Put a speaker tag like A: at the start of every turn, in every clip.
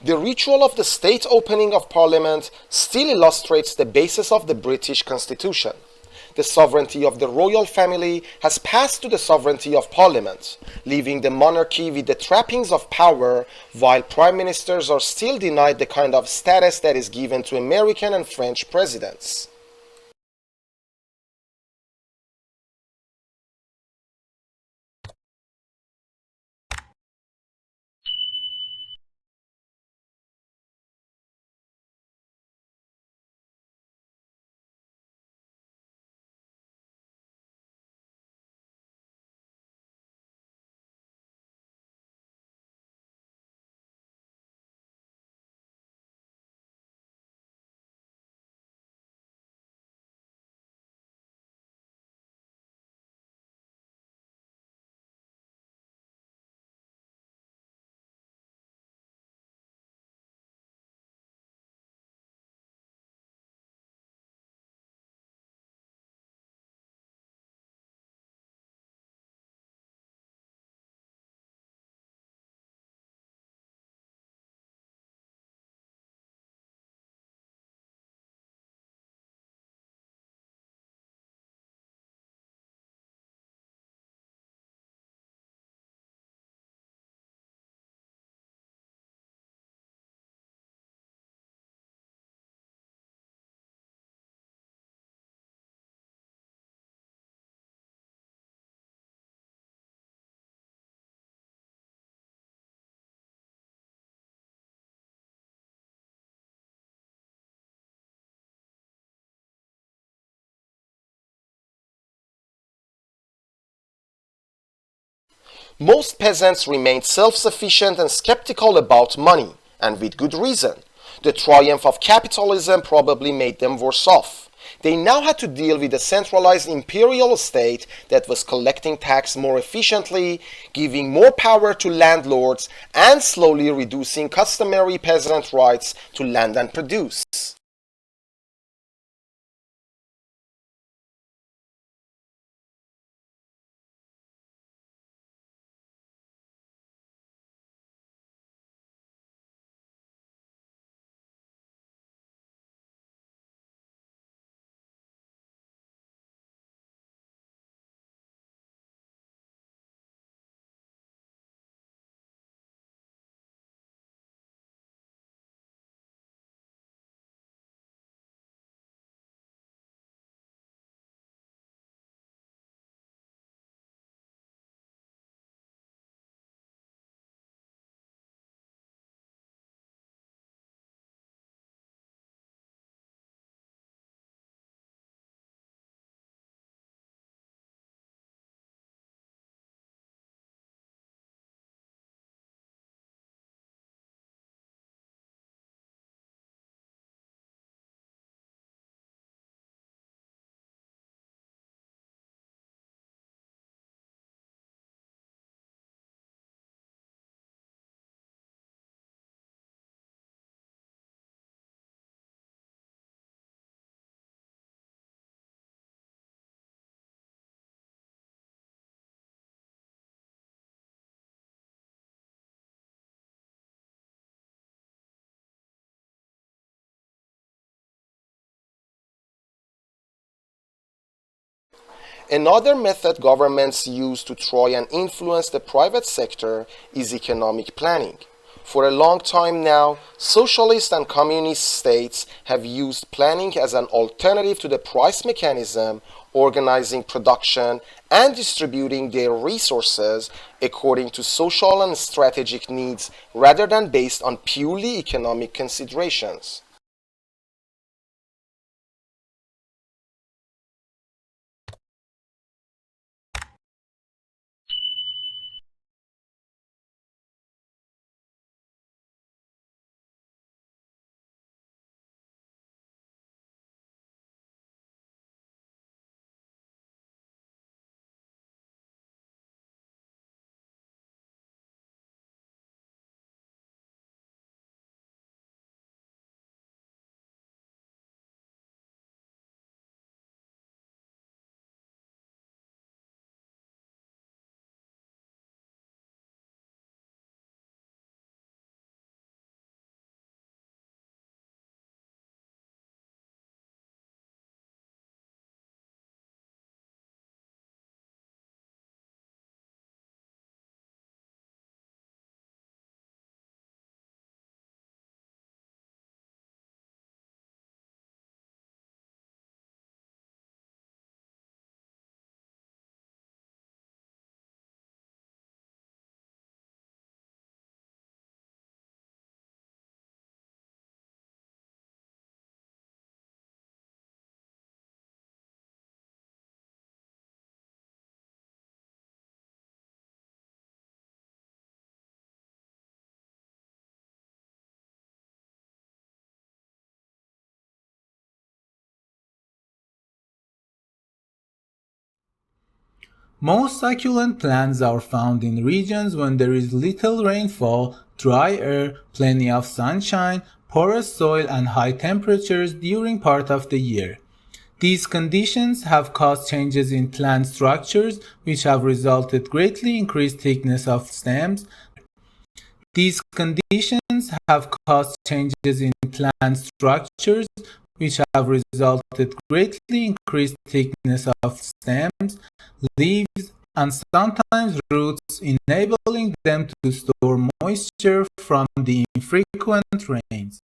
A: The ritual of the state opening of Parliament still illustrates the basis of the British Constitution. The sovereignty of the royal family has passed to the sovereignty of Parliament, leaving the monarchy with the trappings of power, while prime ministers are still denied the kind of status that is given to American and French presidents. Most peasants remained self-sufficient and skeptical about money, and with good reason. The triumph of capitalism probably made them worse off. They now had to deal with a centralized imperial state that was collecting tax more efficiently, giving more power to landlords, and slowly reducing customary peasant rights to land and produce. Another method governments use to try and influence the private sector is economic planning. For a long time now, socialist and communist states have used planning as an alternative to the price mechanism, organizing production and distributing their resources according to social and strategic needs rather than based on purely economic considerations.
B: Most succulent plants are found in regions when there is little rainfall, dry air, plenty of sunshine, porous soil, and high temperatures during part of the year. These conditions have caused changes in plant structures which have resulted greatly increased thickness of stems. These conditions have caused changes in plant structures which have resulted greatly increased thickness of stems, leaves, and sometimes roots, enabling them to store moisture from the infrequent rains.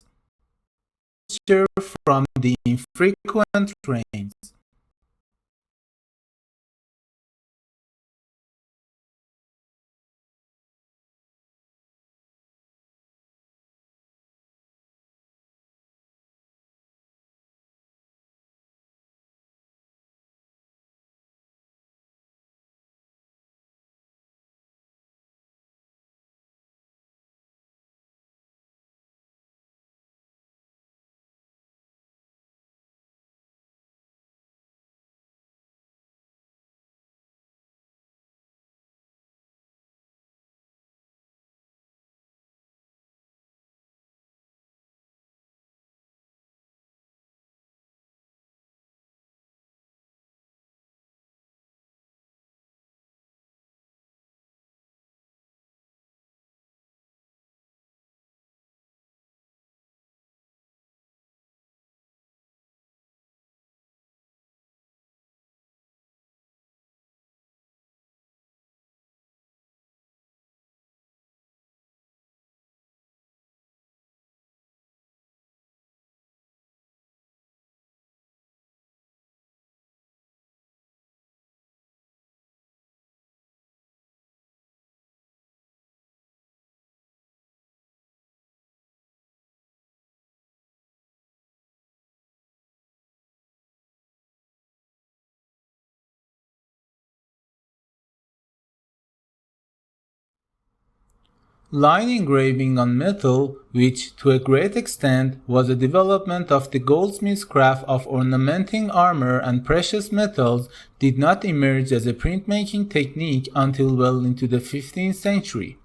B: Line engraving on metal, which to a great extent was a development of the goldsmith's craft of ornamenting armor and precious metals, did not emerge as a printmaking technique until well into the 15th century.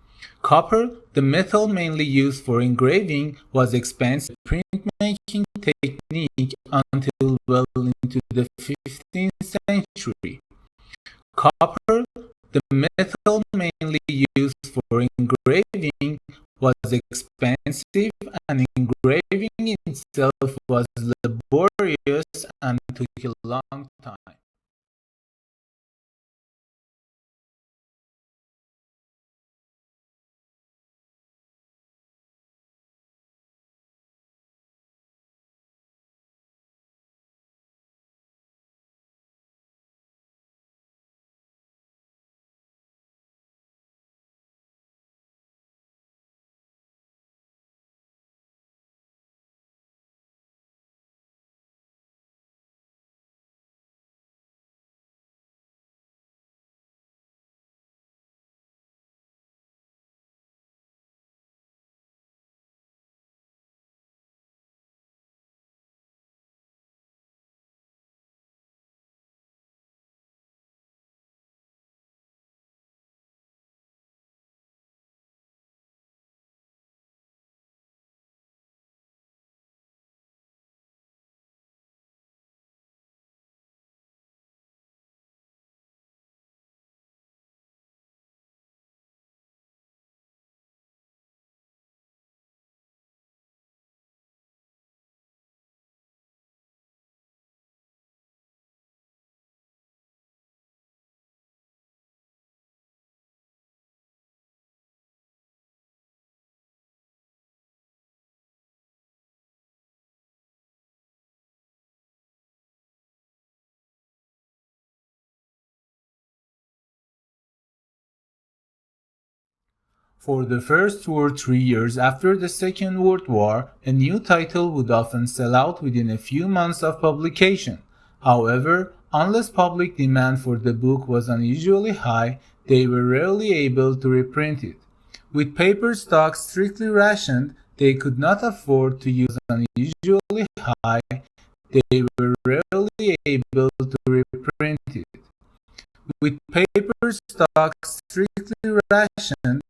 B: Copper, the metal mainly used for engraving, was expensive printmaking technique until well into the 15th century. Copper, the metal mainly used for engraving, was expensive, and engraving itself was laborious and took a long time. For the first 2 or 3 years after the Second World War, a new title would often sell out within a few months of publication. However, unless public demand for the book was unusually high, they were rarely able to reprint it. With paper stocks strictly rationed, they could not afford to use unusually high, they were rarely able to reprint it. With paper stocks strictly rationed,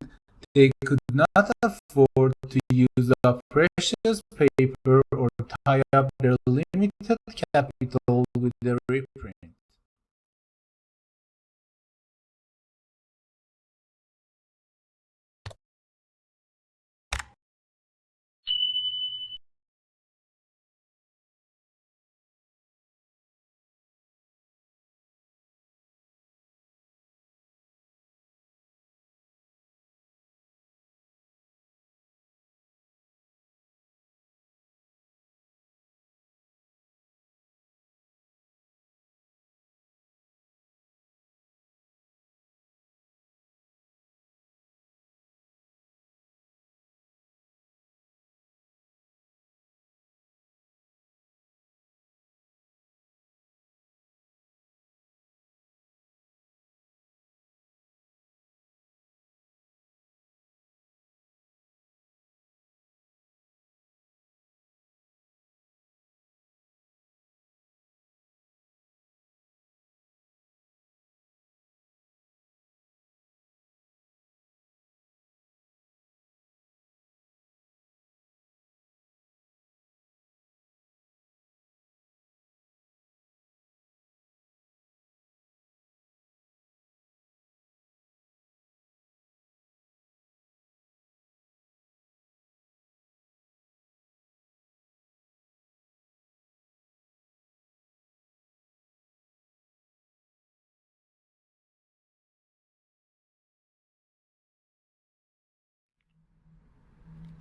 B: they could not afford to use up precious paper or tie up their limited capital with a reprint.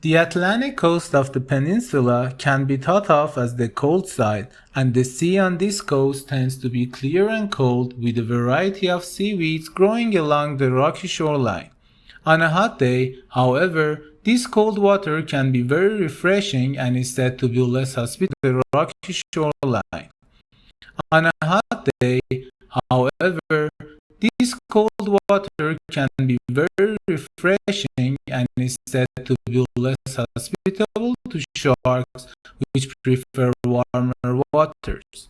B: The Atlantic coast of the peninsula can be thought of as the cold side, and the sea on this coast tends to be clear and cold with a variety of seaweeds growing along the rocky shoreline. On a hot day, however, this cold water can be very refreshing and is said to be less hospitable to the rocky shoreline. On a hot day, however, this cold water can be very refreshing and is said to be less hospitable to sharks, which prefer warmer waters.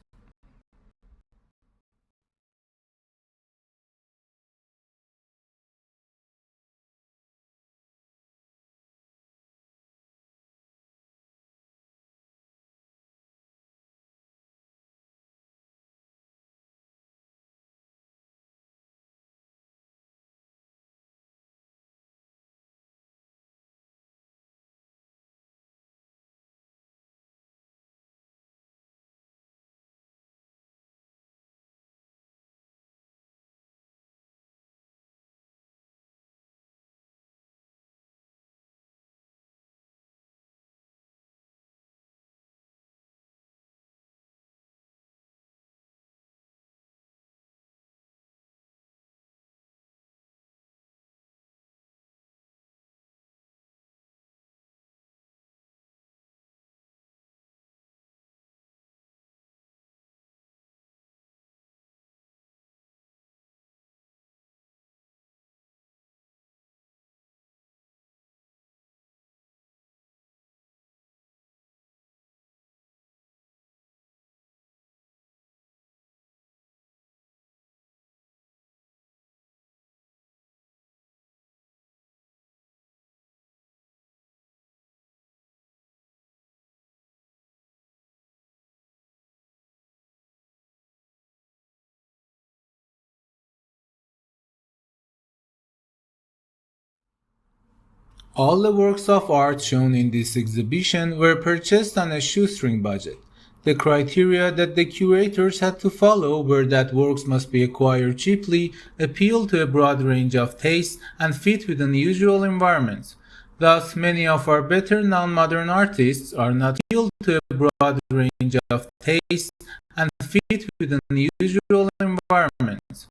B: All the works of art shown in this exhibition were purchased on a shoestring budget. The criteria that the curators had to follow were that works must be acquired cheaply, appeal to a broad range of tastes, and fit with unusual environments. Thus, many of our better known modern artists are not appeal to a broad range of tastes and fit with unusual environments.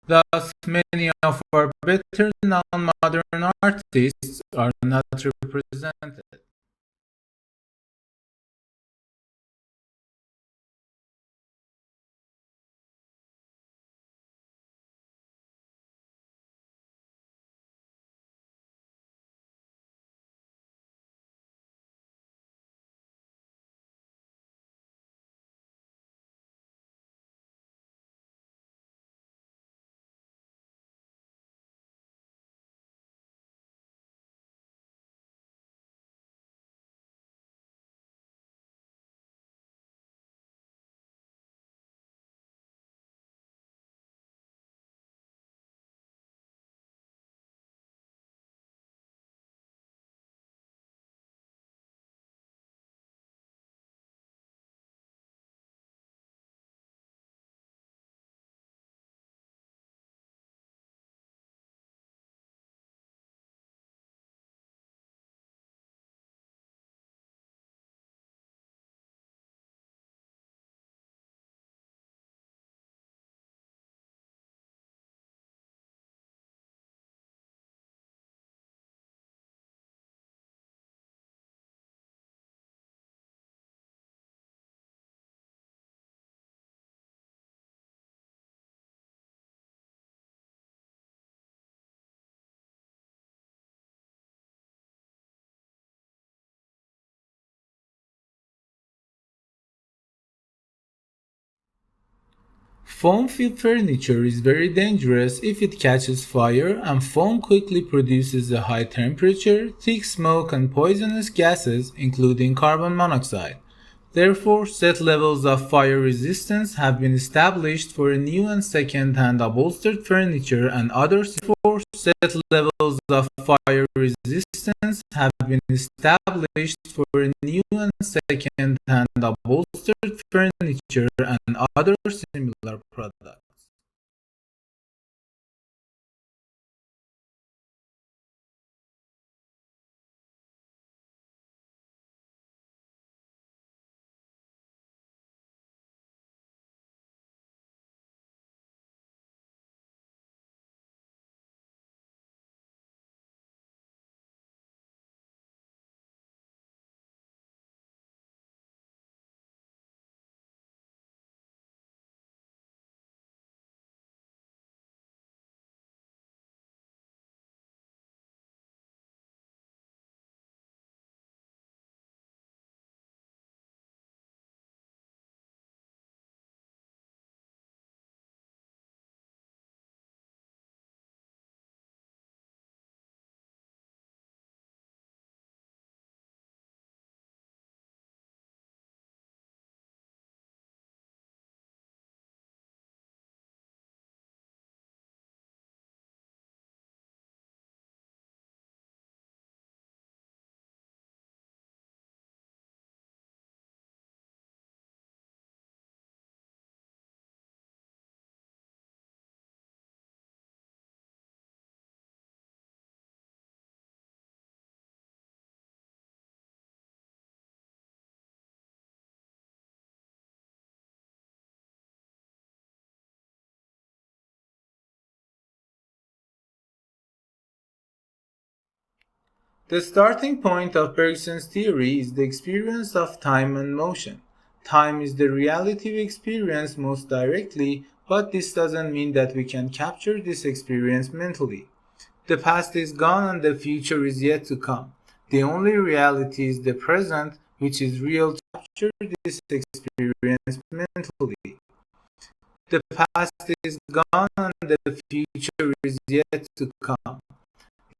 B: Thus, many of our better known modern artists are not represented. Foam-filled furniture is very dangerous if it catches fire, and foam quickly produces a high temperature, thick smoke, and poisonous gases, including carbon monoxide. Therefore, set levels of fire resistance have been established for new and second-hand upholstered furniture and other set levels of fire resistance have been established for new and second-hand upholstered furniture and other similar products. The starting point of Bergson's theory is the experience of time and motion. Time is the reality we experience most directly, but this doesn't mean that we can capture this experience mentally. The past is gone and the future is yet to come. The only reality is the present, which is real to capture this experience mentally. The past is gone and the future is yet to come.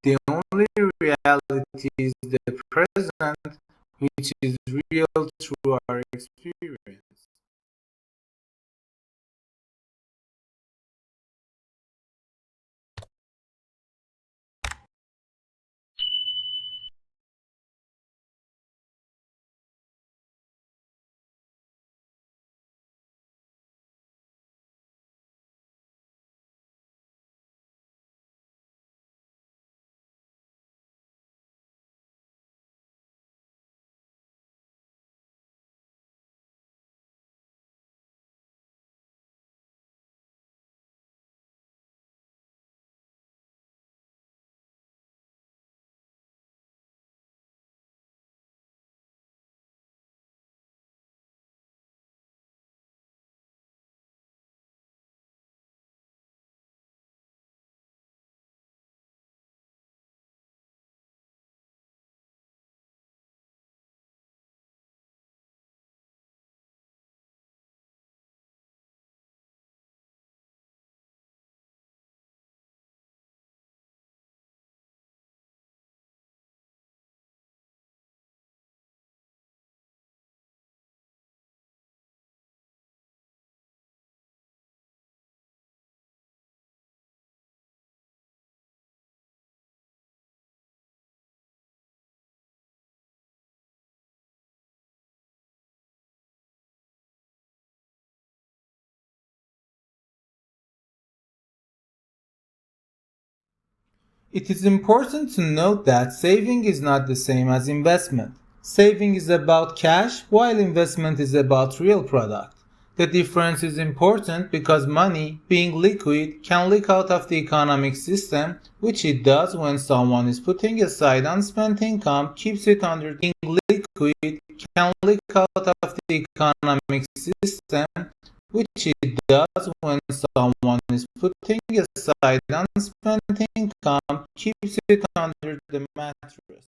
B: The only reality is the present, which is real through our experience. It is important to note that saving is not the same as investment. Saving is about cash, while investment is about real product. The difference is important because money, being liquid, can leak out of the economic system, which it does when someone is putting aside unspent income, keeps it under being liquid, can leak out of the economic system, which it does when someone is putting aside unspent income, keeps it under the mattress.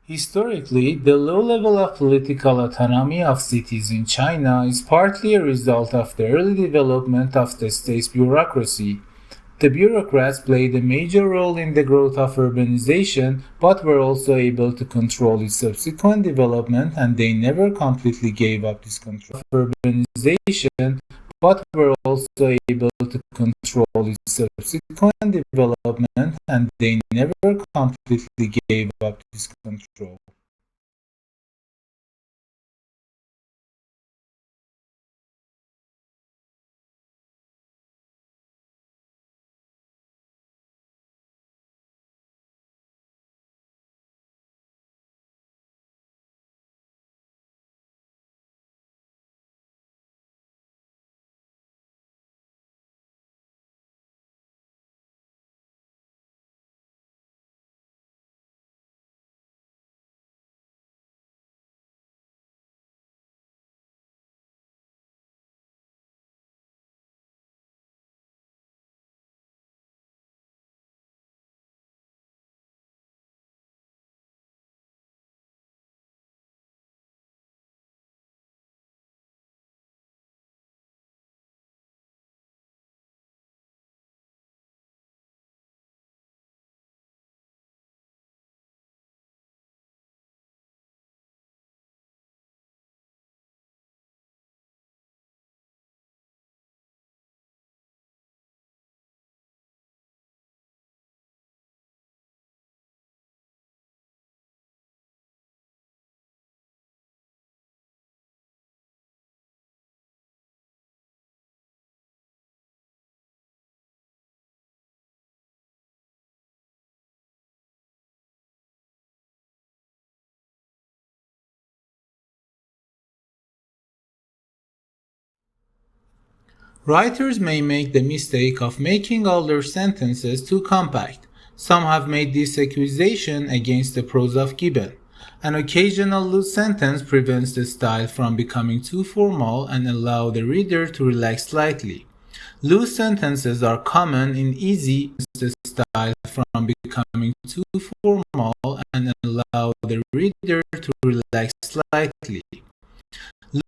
B: Historically, the low level of political autonomy of cities in China is partly a result of the early development of the state's bureaucracy. The bureaucrats played a major role in the growth of urbanization, but were also able to control its subsequent development, and they never completely gave up this control of urbanization, but were also able to control its subsequent development, and they never completely gave up this control. Writers may make the mistake of making all their sentences too compact. Some have made this accusation against the prose of Gibbon. An occasional loose sentence prevents the style from becoming too formal and allows the reader to relax slightly. Loose sentences are common in easy the style from becoming too formal and allow the reader to relax slightly.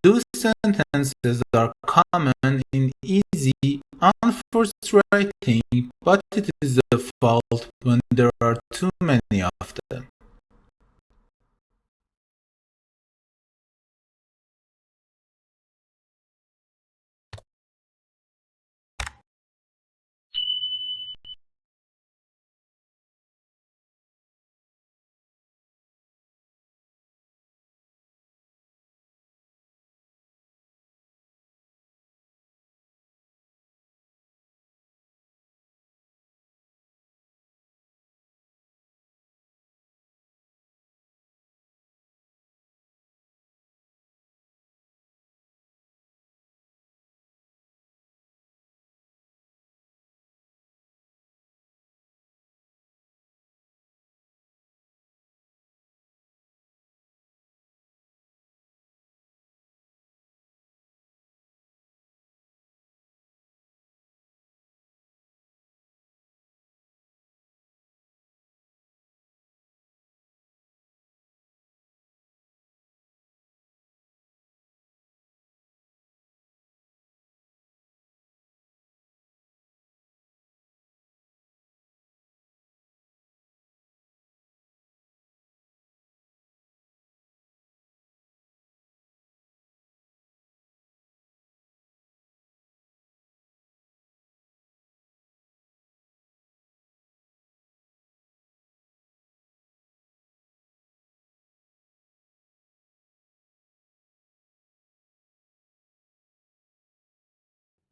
B: Loose sentences are common in easy, unforced writing, but it is a fault when there are too many of them.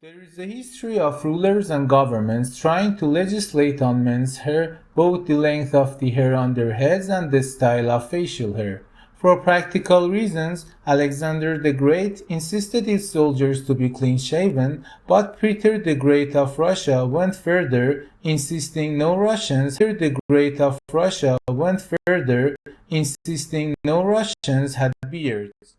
B: There is a history of rulers and governments trying to legislate on men's hair, both the length of the hair on their heads and the style of facial hair. For practical reasons, Alexander the Great insisted his soldiers to be clean shaven, but Peter the Great of Russia went further, insisting no Russians had beards.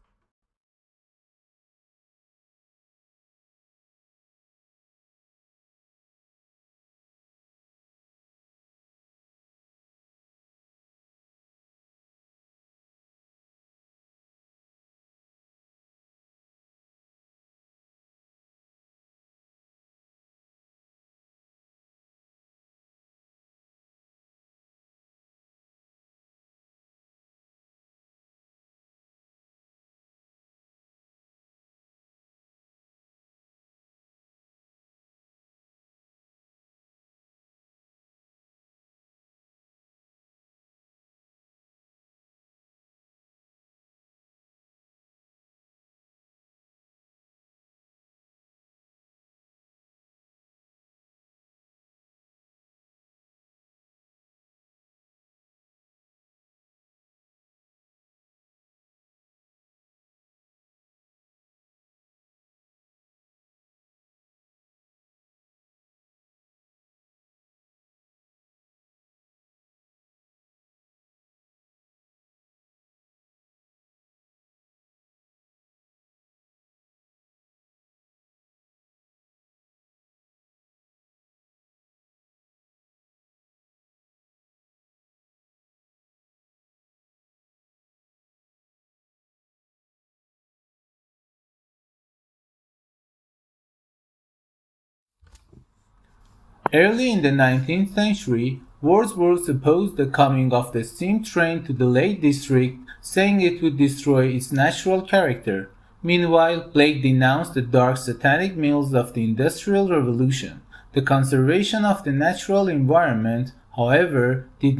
B: Early in the 19th century, Wordsworth opposed the coming of the steam train to the Lake District, saying it would destroy its natural character. Meanwhile, Blake denounced the dark satanic mills of the Industrial Revolution. The conservation of the natural environment, however, did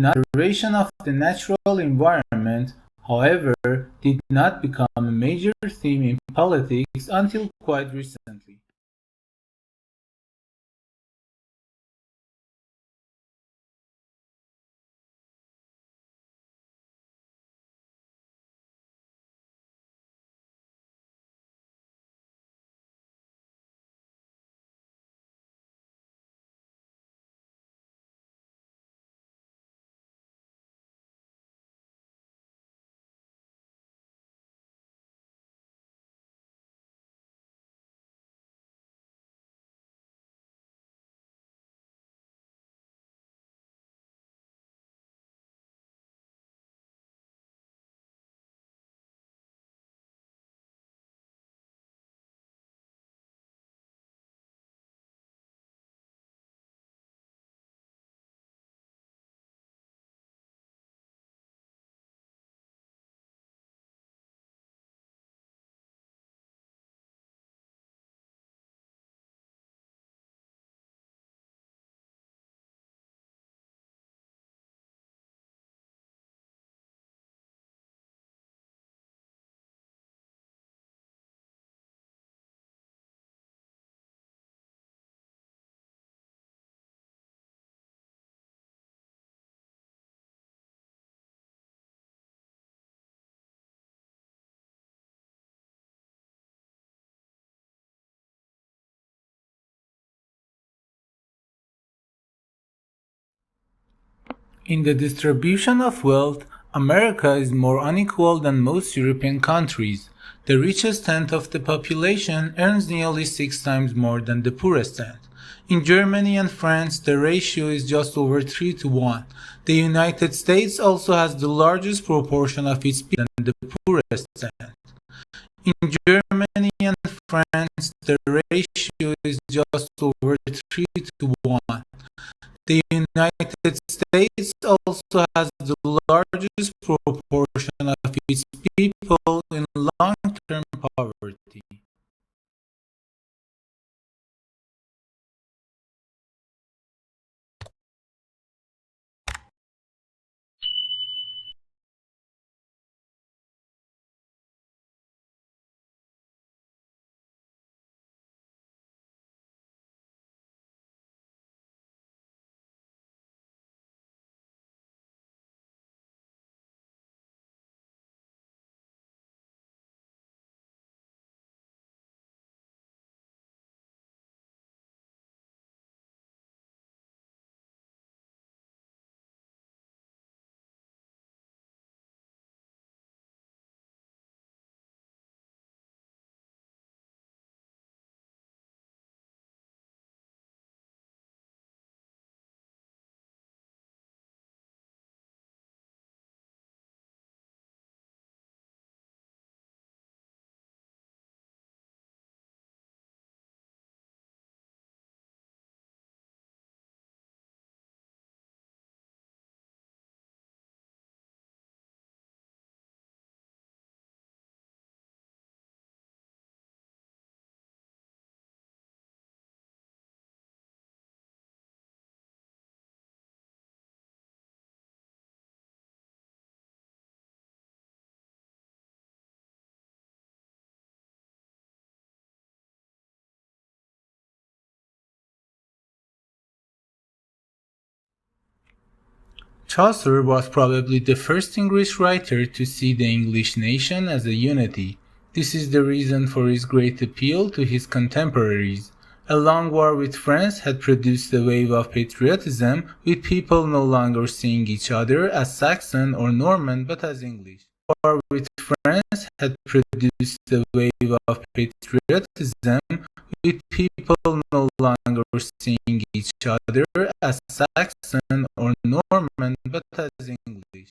B: not become a major theme in politics until quite recently. In the distribution of wealth, America is more unequal than most European countries. The richest tenth of the population earns nearly 6 times more than the poorest tenth. In Germany and France, the ratio is just over 3 to 1. The United States also has the largest proportion of its people than the poorest tenth. In Germany and France, the ratio is just over 3 to 1. The United States also has the largest proportion of its people in long-term poverty. Chaucer was probably the first English writer to see the English nation as a unity. This is the reason for his great appeal to his contemporaries. A long war with France had produced a wave of patriotism, with people no longer seeing each other as Saxon or Norman but as English. War with France had produced a wave of patriotism, with people no longer seeing each other as Saxon or Norman but as English.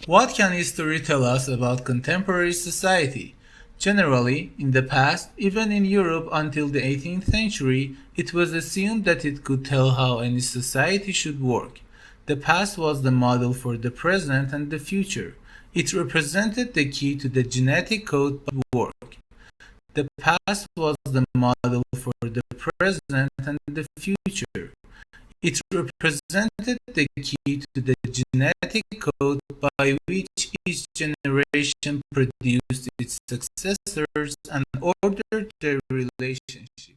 B: What can history tell us about contemporary society? Generally, in the past, even in Europe until the 18th century, it was assumed that it could tell how any society should work. The past was the model for the present and the future. It represented the key to the genetic code of work. The past was the model for the present and the future. It represented the key to the genetic code by which each generation produced its successors and ordered their relationship.